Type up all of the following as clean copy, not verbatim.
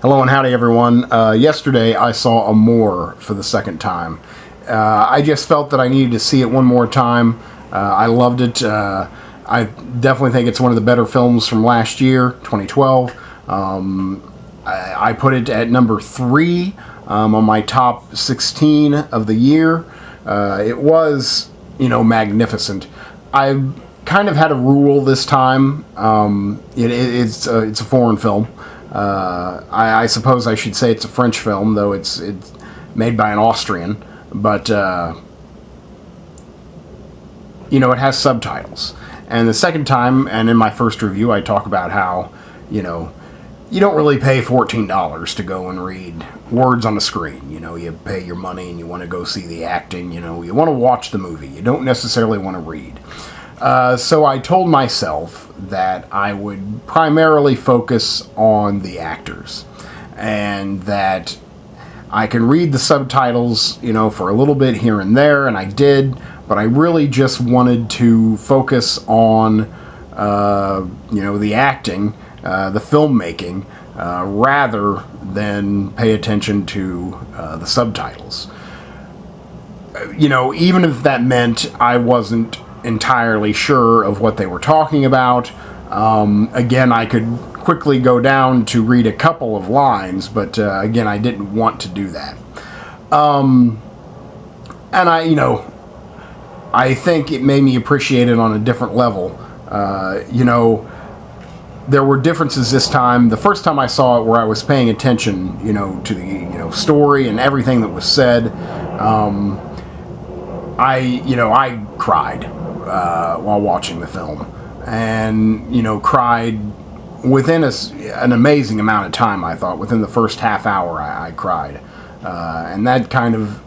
Hello and howdy everyone. Yesterday I saw Amour for the second time. I just felt that I needed to see it one more time. I loved it. I definitely think it's one of the better films from last year, 2012. I put it at number 3 on my top 16 of the year. It was, magnificent. I kind of had a rule this time. It's a foreign film. I suppose I should say it's a French film, though it's made by an Austrian. But, it has subtitles. And the second time, and in my first review, I talk about how, you don't really pay $14 to go and read words on the screen. You pay your money and you want to go see the acting. You want to watch the movie. You don't necessarily want to read. So I told myself that I would primarily focus on the actors, and that I can read the subtitles, for a little bit here and there, and I did, but I really just wanted to focus on, the acting, the filmmaking, rather than pay attention to the subtitles. Even if that meant I wasn't entirely sure of what they were talking about. Again, I could quickly go down to read a couple of lines, but again, I didn't want to do that. And I think it made me appreciate it on a different level. There were differences this time. The first time I saw it, where I was paying attention, to the story and everything that was said, I cried while watching the film, and cried within an amazing amount of time. I thought within the first half hour I cried, and that kind of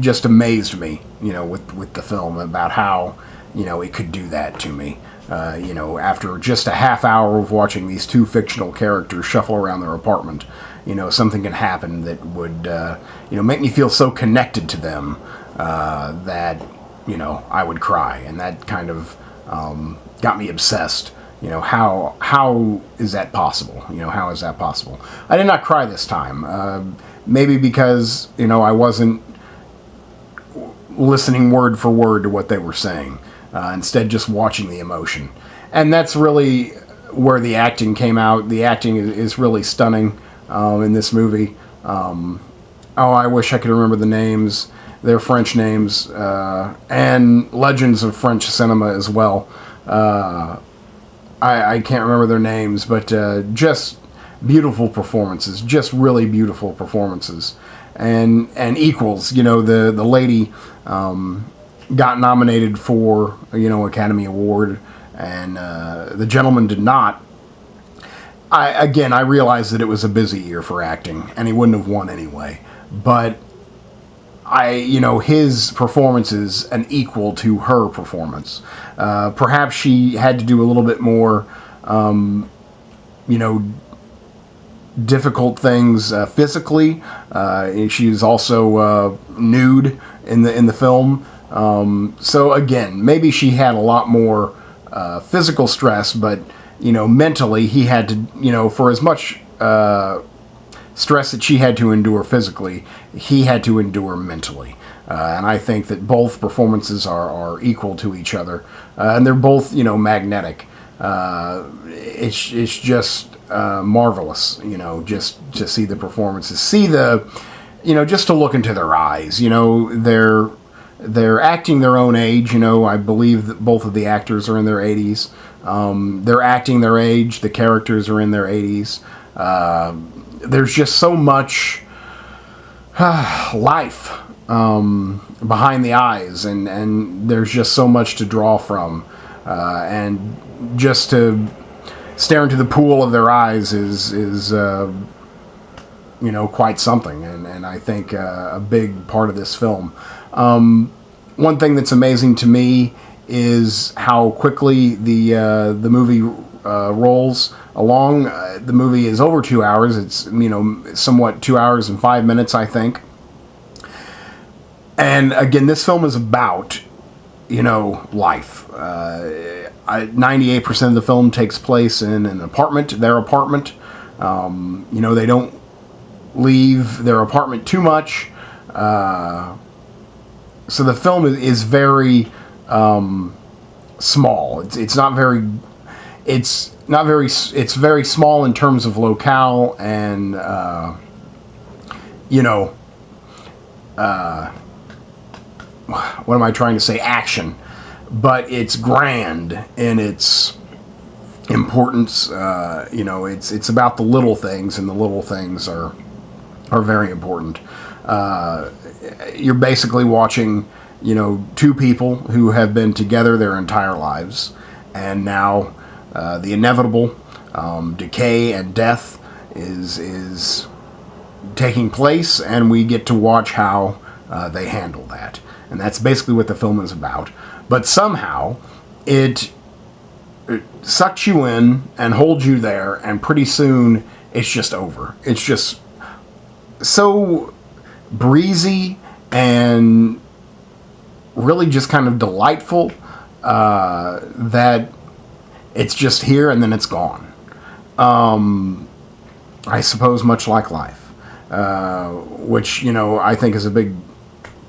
just amazed me, with the film, about how it could do that to me. After just a half hour of watching these two fictional characters shuffle around their apartment, something can happen that would make me feel so connected to them that I would cry, and that kind of got me obsessed. How is that possible? How is that possible? I did not cry this time. Maybe because I wasn't listening word for word to what they were saying. Instead, just watching the emotion, and that's really where the acting came out. The acting is really stunning in this movie. I wish I could remember the names. They're French names, and legends of French cinema as well. I can't remember their names, but just beautiful performances, just really beautiful performances, and equals. The lady got nominated for Academy Award, and the gentleman did not. I realized that it was a busy year for acting, and he wouldn't have won anyway, but his performance is an equal to her performance. Perhaps she had to do a little bit more, difficult things physically. She was also nude in the film. So again, maybe she had a lot more physical stress, but mentally he had to, for as much stress that she had to endure physically, he had to endure mentally. And I think that both performances are equal to each other, and they're both magnetic. It's just marvelous, just to see the performances, see the, just to look into their eyes. They're acting their own age. I believe that both of the actors are in their 80s. They're acting their age. The characters are in their 80s. There's just so much life behind the eyes, and there's just so much to draw from. And just to stare into the pool of their eyes is quite something, and I think a big part of this film. One thing that's amazing to me is how quickly the movie rolls along. The movie is over 2 hours. It's somewhat 2 hours and 5 minutes, I think. And again, this film is about life. 98% of the film takes place in an apartment, their apartment. They don't leave their apartment too much. So the film is very small. It's very small in terms of locale and what am I trying to say? Action, but it's grand in its importance. It's about the little things, and the little things are very important. You're basically watching, two people who have been together their entire lives, and now the inevitable decay and death is taking place, and we get to watch how they handle that. And that's basically what the film is about. But somehow it sucks you in and holds you there, and pretty soon it's just over. It's just so breezy and really just kind of delightful that it's just here and then it's gone. I suppose much like life, which, I think is a big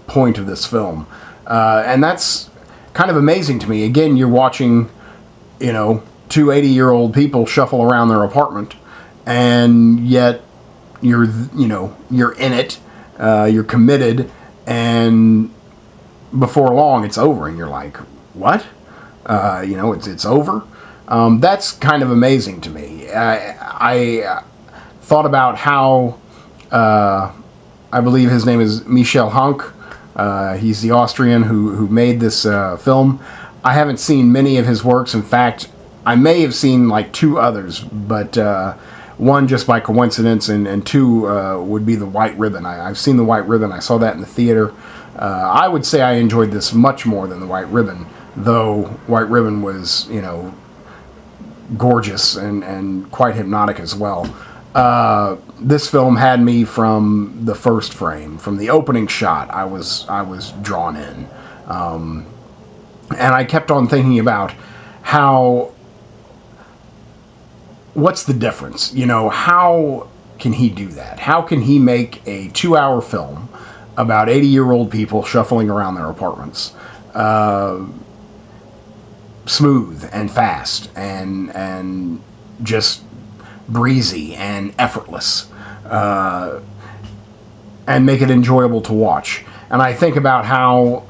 point of this film. And that's kind of amazing to me. Again, you're watching, two 80-year-old people shuffle around their apartment, and yet you're in it, you're committed, and before long it's over, and you're like, what? It's over? That's kind of amazing to me. I thought about how, I believe his name is Michel Hanke. He's the Austrian who made this film. I haven't seen many of his works. In fact, I may have seen like two others, but one just by coincidence, and two would be The White Ribbon. I've seen The White Ribbon. I saw that in the theater. I would say I enjoyed this much more than The White Ribbon, though White Ribbon was, gorgeous and quite hypnotic as well. This film had me from the first frame, from the opening shot. I was drawn in, and I kept on thinking about what's the difference? How can he do that? How can he make a 2-hour film about 80-year-old people shuffling around their apartments, smooth and fast and just breezy and effortless, and make it enjoyable to watch? And I think about how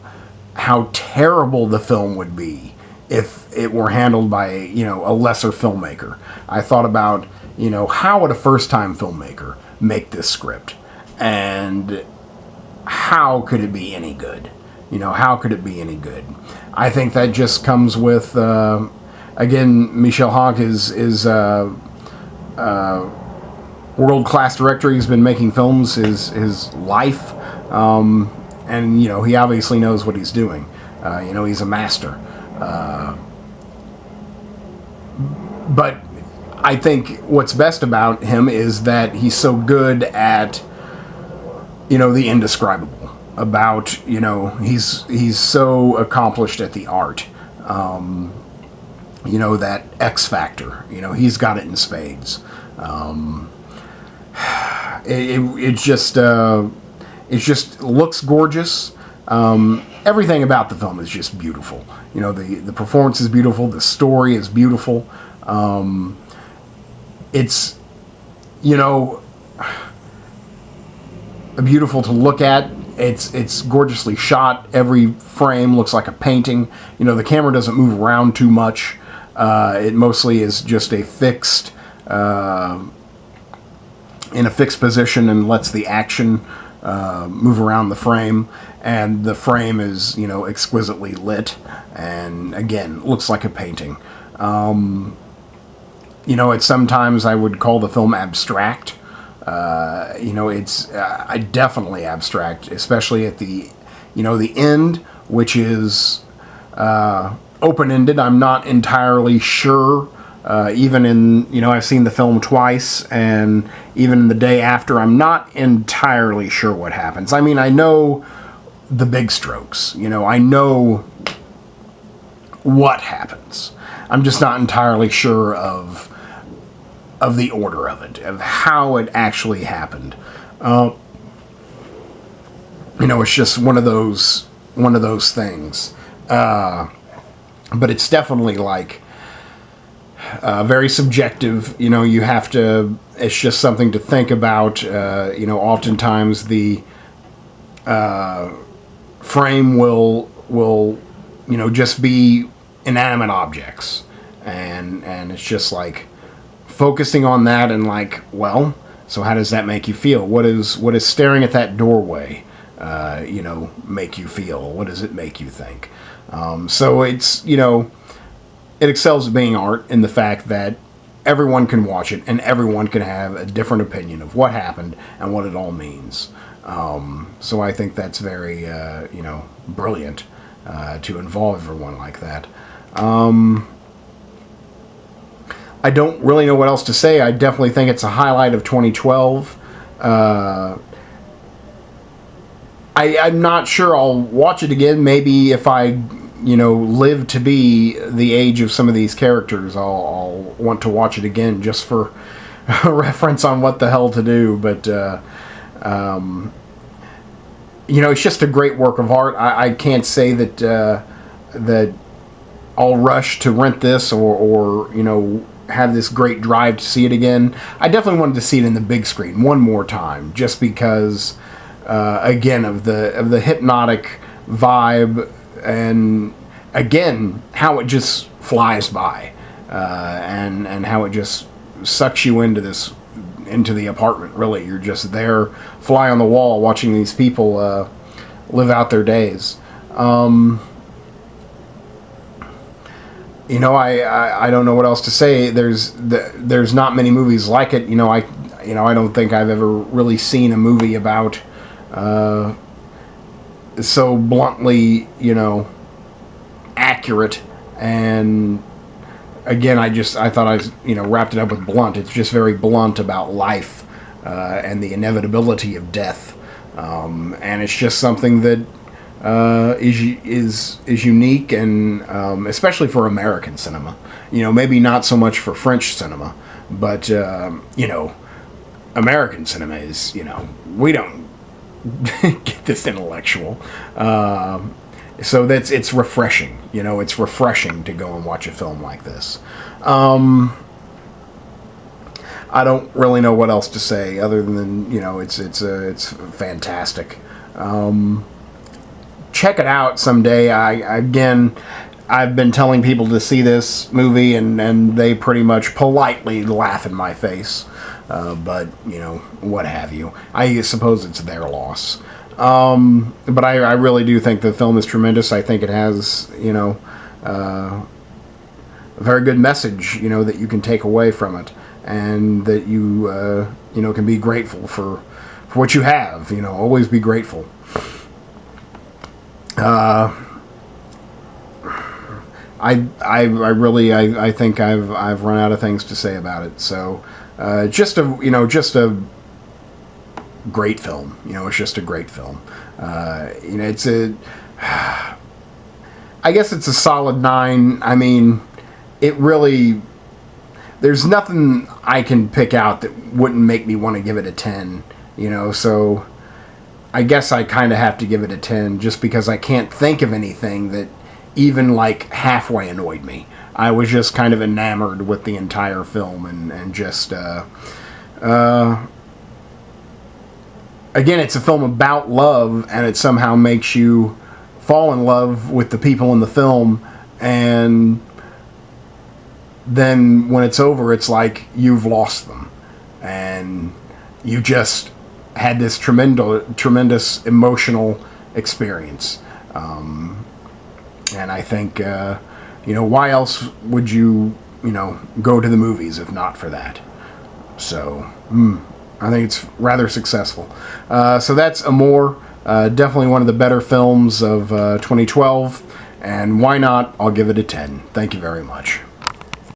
terrible the film would be if it were handled by a lesser filmmaker. I thought about how would a first-time filmmaker make this script, and how could it be any good? How could it be any good? I think that just comes with again, Michel Hanke is world-class director. He's been making films his life, and he obviously knows what he's doing. He's a master. But I think what's best about him is that he's so good at the indescribable. About he's so accomplished at the art. That X factor. He's got it in spades. It just looks gorgeous. Everything about the film is just beautiful. The performance is beautiful. The story is beautiful. It's beautiful to look at. It's gorgeously shot. Every frame looks like a painting. The camera doesn't move around too much. It mostly is just a fixed in a fixed position and lets the action move around the frame. And the frame is exquisitely lit, and again looks like a painting. It's sometimes I would call the film abstract. It's definitely abstract, especially at the end, which is open-ended. I'm not entirely sure. Even in, I've seen the film twice, and even in the day after, I'm not entirely sure what happens. I mean, I know the big strokes. I know what happens. I'm just not entirely sure of of the order of it, of how it actually happened. It's just one of those things. But it's definitely like very subjective. You have to. It's just something to think about. Oftentimes the frame will just be inanimate objects, and it's just like focusing on that and like, well, so how does that make you feel? What is staring at that doorway make you feel? What does it make you think? So it's, it excels at being art in the fact that everyone can watch it and everyone can have a different opinion of what happened and what it all means. So I think that's very, brilliant to involve everyone like that. I don't really know what else to say. I definitely think it's a highlight of 2012. I'm not sure I'll watch it again. Maybe if I, live to be the age of some of these characters, I'll want to watch it again just for reference on what the hell to do. But, it's just a great work of art. I can't say that I'll rush to rent this or have this great drive to see it again. I definitely wanted to see it in the big screen one more time, just because, again, of the hypnotic vibe, and again how it just flies by, and how it just sucks you into the apartment. Really, you're just there, fly on the wall, watching these people live out their days. I don't know what else to say. There's not many movies like it. I don't think I've ever really seen a movie about so bluntly, accurate. And again, I thought I wrapped it up with blunt. It's just very blunt about life and the inevitability of death, and it's just something that is unique, and especially for American cinema. Maybe not so much for French cinema, but American cinema is, we don't get this intellectual. So it's refreshing. It's refreshing to go and watch a film like this. I don't really know what else to say other than it's fantastic. Check it out someday. I've been telling people to see this movie, and they pretty much politely laugh in my face. But what have you? I suppose it's their loss. But I really do think the film is tremendous. I think it has a very good message that you can take away from it, and that you can be grateful for what you have. Always be grateful. I think I've run out of things to say about it. So just a great film. It's just a great film. It's I guess it's a solid 9. I mean, it really, there's nothing I can pick out that wouldn't make me want to give it a 10. So I guess I kind of have to give it a 10 just because I can't think of anything that even like halfway annoyed me. I was just kind of enamored with the entire film, and just again, it's a film about love, and it somehow makes you fall in love with the people in the film, and then when it's over, it's like you've lost them, and you just had this tremendous emotional experience. And I think, why else would you, go to the movies if not for that? So, I think it's rather successful. So that's Amour. Definitely one of the better films of 2012. And why not? I'll give it a 10. Thank you very much.